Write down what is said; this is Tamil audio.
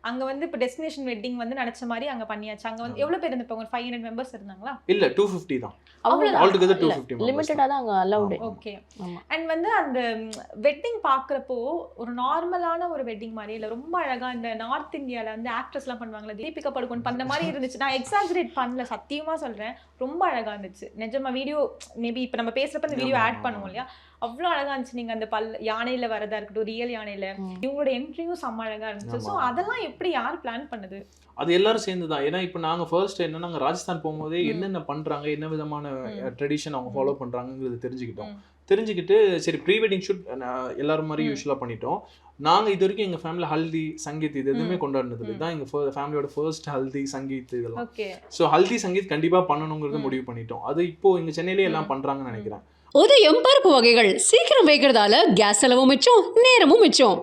அங்க வந்து இப்போ டெஸ்டினேஷன் வெட்டிங் வந்து நினைச்ச மாதிரி அங்க பண்ணியாச்சு. அங்க வந்து எவ்வளவு பேர் இருந்திருப்பாங்க? ஒரு 500 மெம்பர்ஸ் இருந்தாங்களா? இல்ல 250 தான். அவ்வளவுதான். ஆல் டுகெதர் 250 members லிமிட்டடா தான் அங்க அலௌட். ஓகே. ஆமா. அண்ட் வந்து அந்த வெட்டிங் பாக்குறப்போ ஒரு நார்மலான ஒரு வெட்டிங் மாதிரி இல்ல, ரொம்ப அழகா இந்த நார்த் இந்தியால வந்து ஆக்ட்ரஸ் எல்லாம் பண்ணுவாங்கல்ல, தீபிகா படுகோன் பண்ண மாதிரி இருந்துச்சு. நான் எக்ஸாஜரேட் பண்ணல, சத்தியமா சொல்றேன். ரொம்ப அழகா இருந்துச்சு நிஜமா. வீடியோ மேபி இப்ப நம்ம பேசுறப்ப இந்த வீடியோ ஆட் பண்ணுவோம் இல்லையா, அவ்வளோ அழகா இருந்துச்சு. நீங்க அந்த யானையில வரதா இருக்கட்டும், ரியல் யானையில இவங்களோட என்ட்ரியும் செம்ம அழகா இருந்துச்சு. ஸோ அதெல்லாம் எப்படி யார் பிளான் பண்ணுது? அது எல்லாரும் சேர்ந்து தான். ஏன்னா இப்போ நாங்க ஃபர்ஸ்ட் என்ன, நாங்கள் ராஜஸ்தான் போகும்போதே என்னென்ன பண்றாங்க, என்ன விதமான ட்ரெடிஷன் அவங்க ஃபாலோ பண்றாங்கிறது தெரிஞ்சுக்கிட்டு சரி ப்ரீ வெட்டிங் ஷூட் எல்லாரும் மாதிரி யூஸ்வலாக பண்ணிட்டோம். நாங்கள் இது வரைக்கும் எங்கள் ஃபேமிலியில் ஹல்தி சங்கீத் இது எதுவுமே கொண்டாடினது இதுதான் எங்கள் ஃபேமிலியோட ஃபர்ஸ்ட் ஹல்தி சங்கீத் இதெல்லாம். ஸோ ஹல்தி சங்கீத் கண்டிப்பாக பண்ணணுங்கிறத முடிவு பண்ணிட்டோம். அது இப்போ எங்கள் சென்னையிலே எல்லாம் பண்ணுறாங்கன்னு நினைக்கிறேன். உதயம் பருப்பு வகைகள் சீக்கிரம் வைக்கிறதால கேஸ் செலவும் மிச்சம், நேரமும் மிச்சம்.